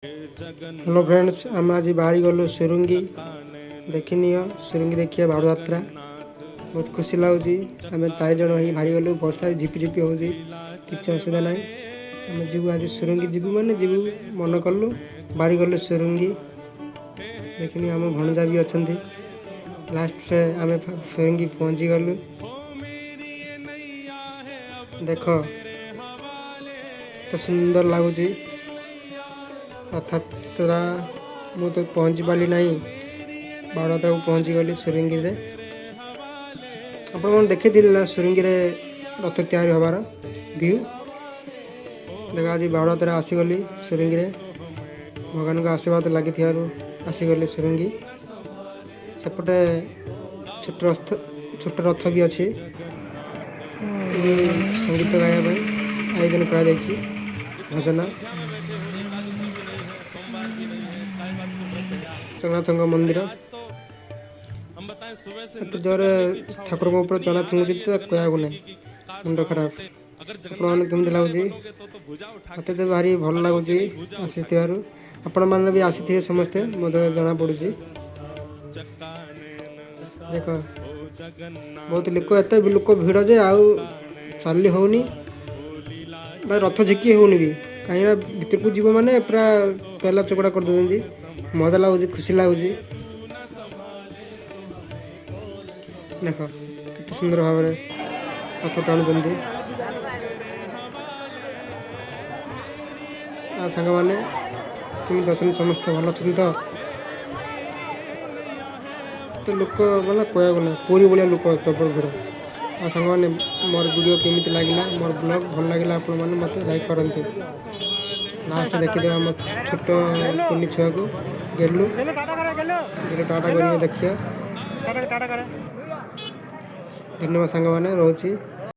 Hello friends, आम आज बाहरी गलु सुरुंगी देखनी सुरुंगी देखिए बाड़ यात्रा बहुत खुशी लगुच। आम 4 जन ही बाहरी गलु वर्षा झिपी झिपी हो किसी असुविधा ना। आम जीव आज सुरुंगी जीवु माने जीवु मन कलु बाहरी गलु सुरुंगी देखनी आम भणजा भी अच्छा लास्ट आम सुरुंगी पहुँची गलु। देख तो सुंदर लगुच रथयात्रा मु तो पहुँची पारि ना बाड़ यात्रा को पहुँची गली सुरुंगी रे। आप देखी ना सुरुंगी रे रथ तैयारी हबार व्यू देख। आज बाड़ यात्रा आसीगली सुरुंगी रे भगवान को आशीर्वाद लगी आसीगली सुरुंगी। सेपटे छोट रथ भी अच्छी संगीत गाया आयोजन कर भजन जगन्नाथ मंदिर जोर ठाकुर ऊपर चढ़ा फिंगुची तो कहू ना मुंड खराब। आपमती लगुच मत तो भारी भल लगुच आसी आपण मैंने भी आसी थे समस्ते मत जना पड़ी। देख बहुत लोक एत लोक भिड़ जे आउ चली होनी रथ झिकी होनी भी कहीं भर को जीव मैंने पूरा पहला चकड़ा कर दे मजा लगुच खुशी लगुच। देख के सुंदर भाव रथ टाणुंट सांग मैंने कमी अच्छा समस्त भल अच्छा तो लोक मैंने कहू ना पूरी भाया लोक प्रबल भिड़। सांग मैंने मोर वीडियो केमी लगे मोर ब्लॉग भल लगे आप मत लाइक करते लास्ट देखीदे आम छोट कुनी छुआ को गेलु टाटा कर देखिए। धन्यवाद सांग मैंने रोची।